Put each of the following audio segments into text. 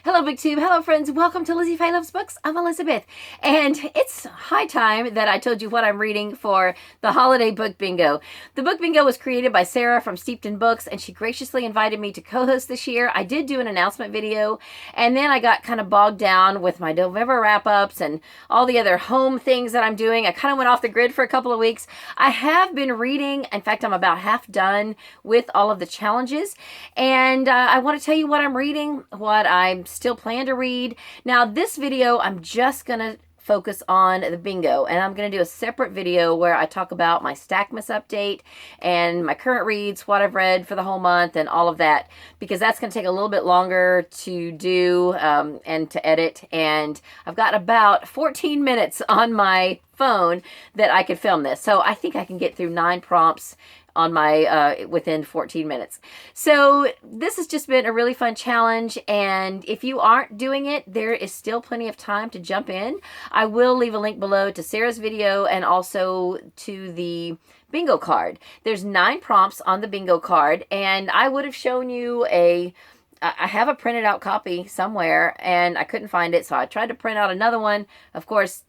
Hello, BookTube. Hello, friends. Welcome to Lizzie Faye Loves Books. I'm Elizabeth. And it's high time that I told you what I'm reading for the holiday book bingo. The book bingo was created by Sarah from Steeped in Books, and she graciously invited me to co-host this year. I did do an announcement video, and then I got kind of bogged down with my November wrap-ups and all the other home things that I'm doing. I kind of went off the grid for a couple of weeks. I have been reading. In fact, I'm about half done with all of the challenges, and I want to tell you what I'm reading, what I'm still plan to read. Now, this video, I'm just going to focus on the bingo, and I'm going to do a separate video where I talk about my Stackmas update and my current reads, what I've read for the whole month, and all of that, because that's going to take a little bit longer to do and to edit, and I've got about 14 minutes on my phone that I could film this, so I think I can get through 9 prompts on my within 14 minutes. So this has just been a really fun challenge, and if you aren't doing it, there is still plenty of time to jump in. I will leave a link below to Sarah's video and also to the bingo card. There's 9 prompts on the bingo card, and I would have shown you I have a printed out copy somewhere, and I couldn't find it, so I tried to print out another one. Of course,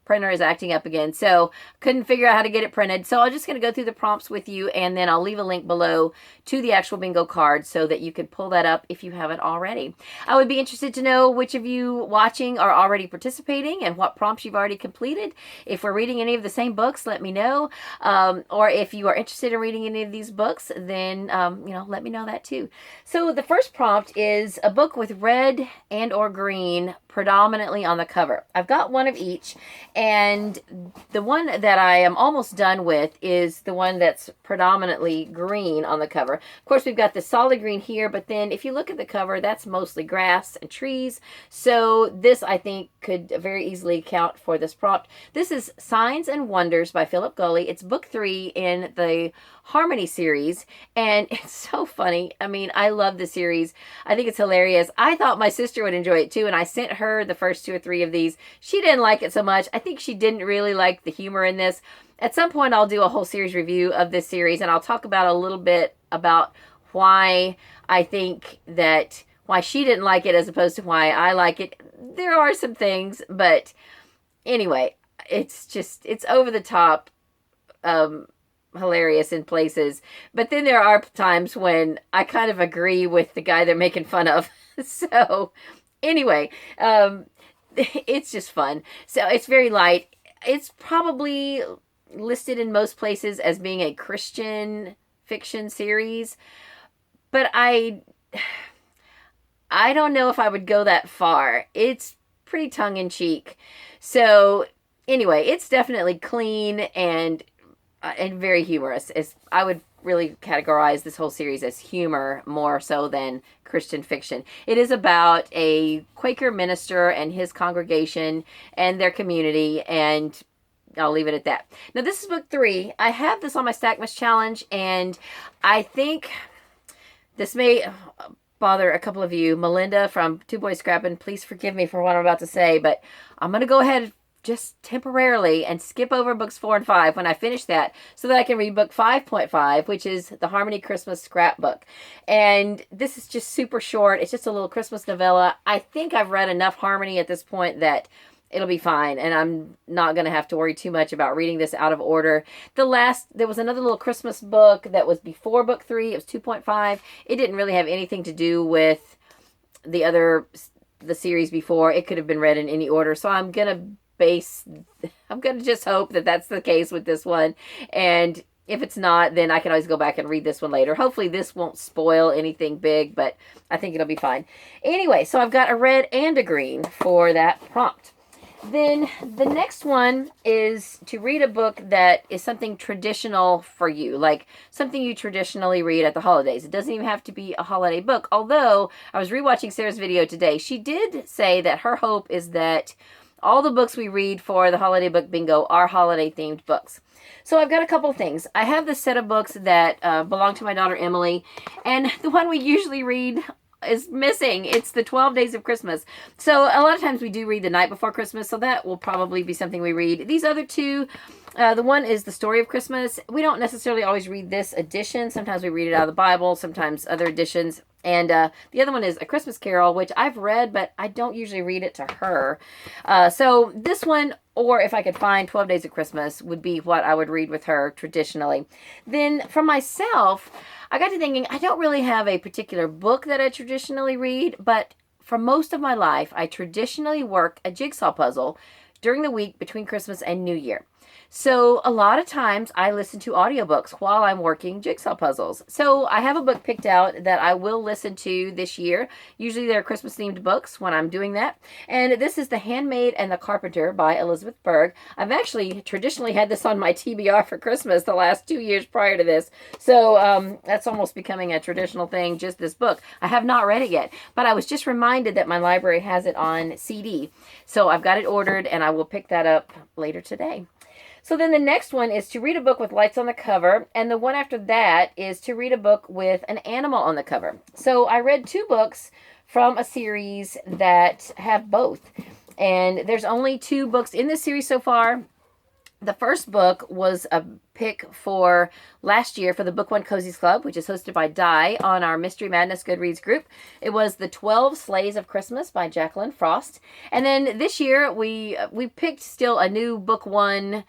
printer is acting up again, so couldn't figure out how to get it printed. So I'm just going to go through the prompts with you, and then I'll leave a link below to the actual bingo card so that you can pull that up if you haven't already. I would be interested to know which of you watching are already participating and what prompts you've already completed. If we're reading any of the same books, let me know. Or if you are interested in reading any of these books, then let me know that too. So the first prompt is a book with red and or green predominantly on the cover. I've got one of each, and the one that I am almost done with is the one that's predominantly green on the cover. Of course, we've got the solid green here, but then if you look at the cover, that's mostly grass and trees. So this, I think, could very easily count for this prompt. This is Signs and Wonders by Philip Gulley. It's book 3 in the Harmony series, and it's so funny. I mean, I love the series. I think it's hilarious. I thought my sister would enjoy it too, and I sent her the first 2 or 3 of these. She didn't like it so much. I think she didn't really like the humor in this. At some point, I'll do a whole series review of this series, and I'll talk about a little bit about why I think that why she didn't like it as opposed to why I like it. There are some things, but anyway, it's over the top, hilarious in places, but then there are times when I kind of agree with the guy they're making fun of. So anyway, it's just fun. So it's very light. It's probably listed in most places as being a Christian fiction series, but I don't know if I would go that far. It's pretty tongue-in-cheek. So anyway, it's definitely clean and very humorous. I would really categorize this whole series as humor more so than Christian fiction. It is about a Quaker minister and his congregation and their community, and I'll leave it at that. Now, this is book 3. I have this on my Stackmas challenge, and I think this may bother a couple of you. Melinda from Two Boys Scrapping, please forgive me for what I'm about to say, but I'm going to go ahead just temporarily and skip over books 4 and 5 when I finish that so that I can read book 5.5, which is the Harmony Christmas Scrapbook. And this is just super short. It's just a little Christmas novella. I think I've read enough Harmony at this point that it'll be fine, and I'm not going to have to worry too much about reading this out of order. There was another little Christmas book that was before book 3. It was 2.5. It didn't really have anything to do with the series before. It could have been read in any order, so I'm going to just hope that that's the case with this one, and if it's not, then I can always go back and read this one later. Hopefully this won't spoil anything big, but I think it'll be fine. Anyway, so I've got a red and a green for that prompt. Then the next one is to read a book that is something traditional for you, like something you traditionally read at the holidays. It doesn't even have to be a holiday book, although I was rewatching Sarah's video today. She did say that her hope is that all the books we read for the holiday book bingo are holiday-themed books. So I've got a couple things. I have this set of books that belong to my daughter Emily, and the one we usually read is missing. It's the 12 Days of Christmas. So a lot of times we do read the night before Christmas, so that will probably be something we read. These other two, the one is The Story of Christmas. We don't necessarily always read this edition. Sometimes we read it out of the Bible, sometimes other editions. And the other one is A Christmas Carol, which I've read, but I don't usually read it to her. So this one, or if I could find 12 Days of Christmas, would be what I would read with her traditionally. Then for myself, I got to thinking, I don't really have a particular book that I traditionally read, but for most of my life, I traditionally work a jigsaw puzzle during the week between Christmas and New Year. So a lot of times I listen to audiobooks while I'm working jigsaw puzzles. So I have a book picked out that I will listen to this year. Usually they're Christmas themed books when I'm doing that. And this is The Handmade and the Carpenter by Elizabeth Burg. I've actually traditionally had this on my TBR for Christmas the last 2 years prior to this. So that's almost becoming a traditional thing, just this book. I have not read it yet, but I was just reminded that my library has it on CD. So I've got it ordered and I will pick that up later today. So then the next one is to read a book with lights on the cover, and the one after that is to read a book with an animal on the cover. So I read 2 books from a series that have both, and there's only 2 books in this series so far. The first book was a pick for last year for the Book One Cozies Club, which is hosted by Di on our Mystery Madness Goodreads group. It was The 12 Sleighs of Christmas by Jacqueline Frost. And then this year we picked still a new Book One,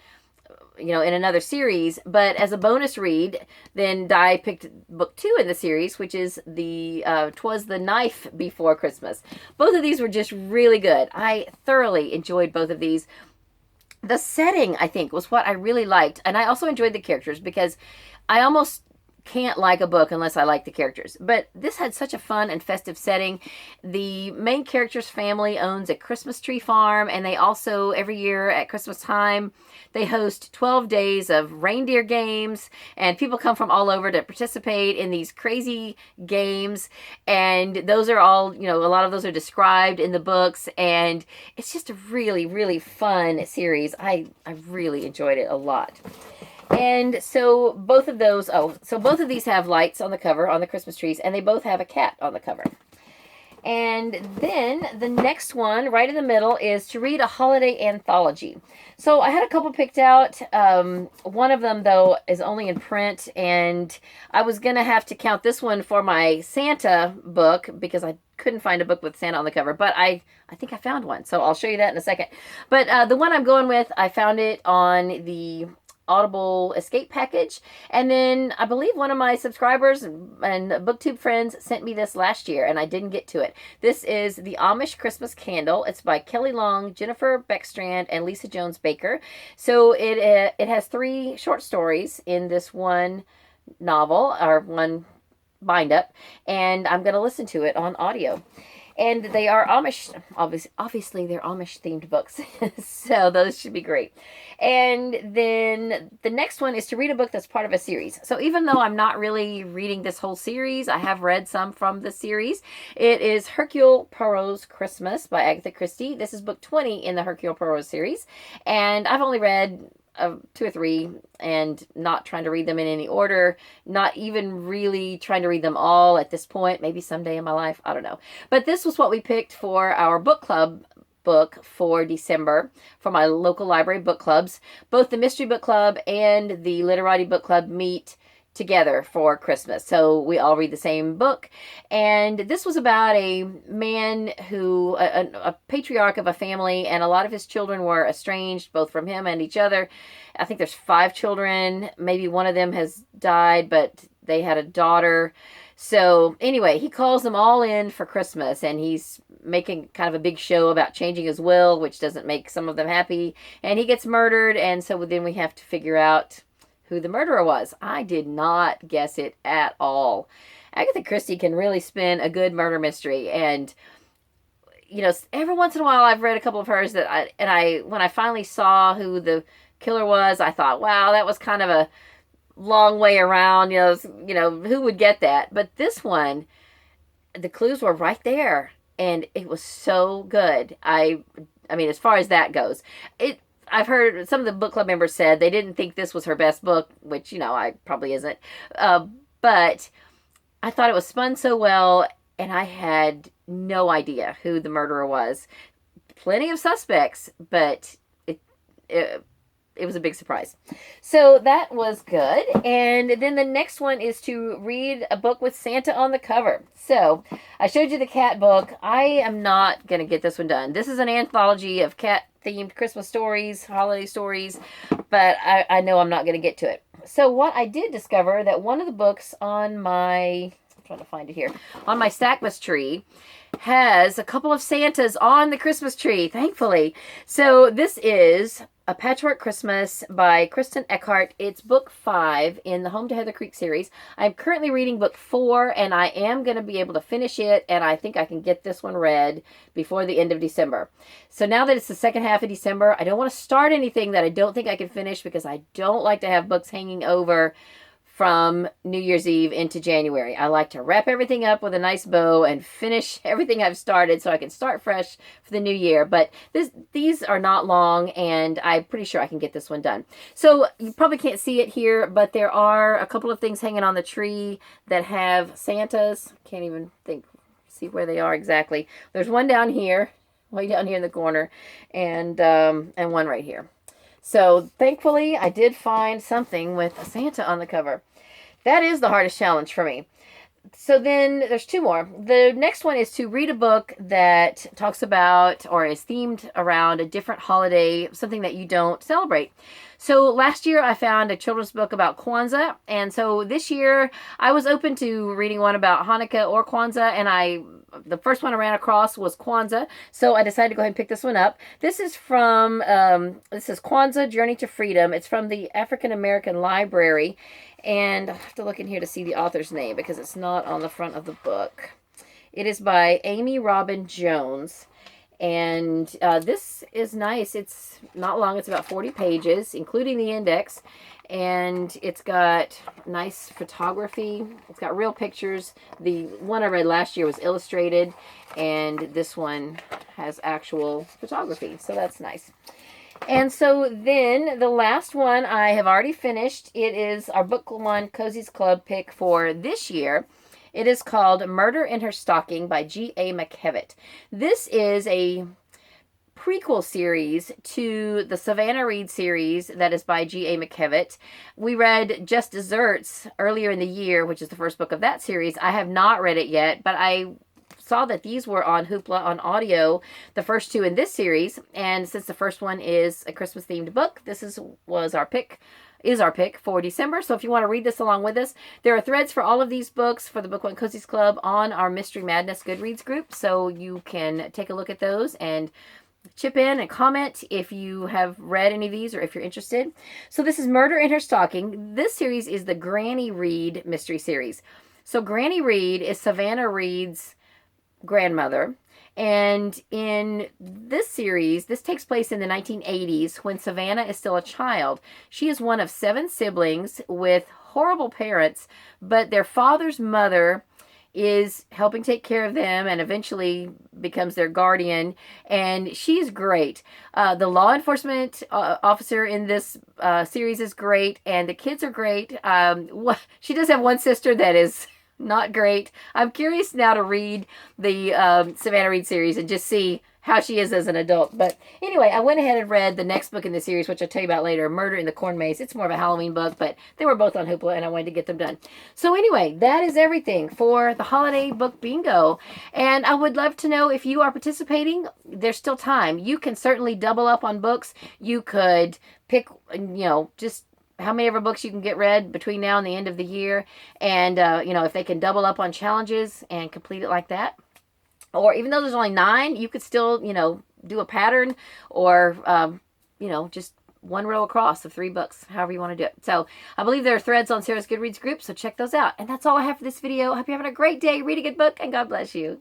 in another series, but as a bonus read, then Di picked book 2 in the series, which is the 'Twas the Knife Before Christmas. Both of these were just really good. I thoroughly enjoyed both of these. The setting, I think, was what I really liked, and I also enjoyed the characters because I almost can't like a book unless I like the characters. But this had such a fun and festive setting. The main character's family owns a Christmas tree farm, and they also, every year at Christmas time, they host 12 days of reindeer games, and people come from all over to participate in these crazy games. And those are all, a lot of those are described in the books, and it's just a really, really fun series. I really enjoyed it a lot. And so both of these have lights on the cover on the Christmas trees, and they both have a cat on the cover. And then the next one, right in the middle, is to read a holiday anthology. So I had a couple picked out. One of them, though, is only in print, and I was going to have to count this one for my Santa book because I couldn't find a book with Santa on the cover, but I think I found one, so I'll show you that in a second. But the one I'm going with, I found it on the Audible Escape package, and then I believe one of my subscribers and booktube friends sent me this last year, and I didn't get to it. This is The Amish Christmas Candle. It's by Kelly Long, Jennifer Beckstrand, and Lisa Jones Baker. So it has 3 short stories in this one novel, or one bind up, and I'm going to listen to it on audio. And they are Amish, obviously they're Amish themed books, so those should be great. And then the next one is to read a book that's part of a series. So even though I'm not really reading this whole series, I have read some from the series. It is Hercule Poirot's Christmas by Agatha Christie. This is book 20 in the Hercule Poirot series, and I've only read 2 or 3, and not trying to read them in any order, not even really trying to read them all at this point, maybe someday in my life, I don't know. But this was what we picked for our book club book for December for my local library book clubs. Both the Mystery Book Club and the Literati Book Club meet together for Christmas. So we all read the same book. And this was about a man who, a patriarch of a family, and a lot of his children were estranged, both from him and each other. I think there's 5 children. Maybe one of them has died, but they had a daughter. So anyway, he calls them all in for Christmas, and he's making kind of a big show about changing his will, which doesn't make some of them happy. And he gets murdered, and so then we have to figure out who the murderer was. I did not guess it at all. Agatha Christie can really spin a good murder mystery, and every once in a while I've read a couple of hers that when I finally saw who the killer was, I thought, wow, that was kind of a long way around. Who would get that? But this one, the clues were right there, and it was so good. I mean, as far as that goes, I've heard some of the book club members said they didn't think this was her best book, which, I probably isn't. But I thought it was spun so well, and I had no idea who the murderer was. Plenty of suspects, but it was a big surprise. So that was good. And then the next one is to read a book with Santa on the cover. So I showed you the cat book. I am not going to get this one done. This is an anthology of cat-themed Christmas stories, holiday stories, but I know I'm not going to get to it. So what I did discover that one of the books on my, I'm trying to find it here, on my Stackmas tree has a couple of Santas on the Christmas tree, thankfully. So this is A Patchwork Christmas by Kristen Eckhart. It's book 5 in the Home to Heather Creek series. I'm currently reading book 4, and I am going to be able to finish it, and I think I can get this one read before the end of December. So now that it's the second half of December, I don't want to start anything that I don't think I can finish, because I don't like to have books hanging over from New Year's Eve into January. I like to wrap everything up with a nice bow and finish everything I've started so I can start fresh for the new year. But these are not long, and I'm pretty sure I can get this one done. So you probably can't see it here, but there are a couple of things hanging on the tree that have Santas. Can't even see where they are exactly. There's one down here, way down here in the corner, and one right here. So thankfully, I did find something with a Santa on the cover. That is the hardest challenge for me. So then there's 2 more. The next one is to read a book that talks about or is themed around a different holiday, something that you don't celebrate. So last year I found a children's book about Kwanzaa, and so this year I was open to reading one about Hanukkah or Kwanzaa, and the first one I ran across was Kwanzaa, so I decided to go ahead and pick this one up. This is from, this is Kwanzaa, Journey to Freedom. It's from the African American Library, and I'll have to look in here to see the author's name because it's not on the front of the book. It is by Amy Robin Jones. And this is nice. It's not long. It's about 40 pages, including the index. And it's got nice photography. It's got real pictures. The one I read last year was illustrated. And this one has actual photography. So that's nice. And so then the last one I have already finished. It is our Book One Cozy's Club pick for this year. It is called Murder in Her Stocking by G.A. Mckevitt. This is a prequel series to the Savannah Reed series that is by G.A. Mckevitt. We read Just Desserts earlier in the year, which is the first book of that series. I have not read it yet, but I saw that these were on Hoopla on audio, the first 2 in this series. And since the first one is a Christmas-themed book, this is our pick for December. So if you want to read this along with us, there are threads for all of these books for the Book One Cozy's Club on our Mystery Madness Goodreads group. So you can take a look at those and chip in and comment if you have read any of these or if you're interested. So this is Murder in Her Stocking. This series is the Granny Reed mystery series. So Granny Reed is Savannah Reed's grandmother. And in this series, this takes place in the 1980s when Savannah is still a child. She is one of 7 siblings with horrible parents, but their father's mother is helping take care of them and eventually becomes their guardian. And she's great. The law enforcement officer in this series is great, and the kids are great. She does have one sister that is not great. I'm curious now to read the Savannah Reed series and just see how she is as an adult. But anyway, I went ahead and read the next book in the series, which I'll tell you about later, Murder in the Corn Maze. It's more of a Halloween book, but they were both on Hoopla, and I wanted to get them done. So anyway, that is everything for the holiday book bingo. And I would love to know if you are participating. There's still time. You can certainly double up on books. You could pick, just how many ever books you can get read between now and the end of the year. And, if they can double up on challenges and complete it like that. Or even though there's only 9, you could still, do a pattern or, just one row across of 3 books, however you want to do it. So I believe there are threads on Sarah's Goodreads group, so check those out. And that's all I have for this video. I hope you're having a great day. Read a good book, and God bless you.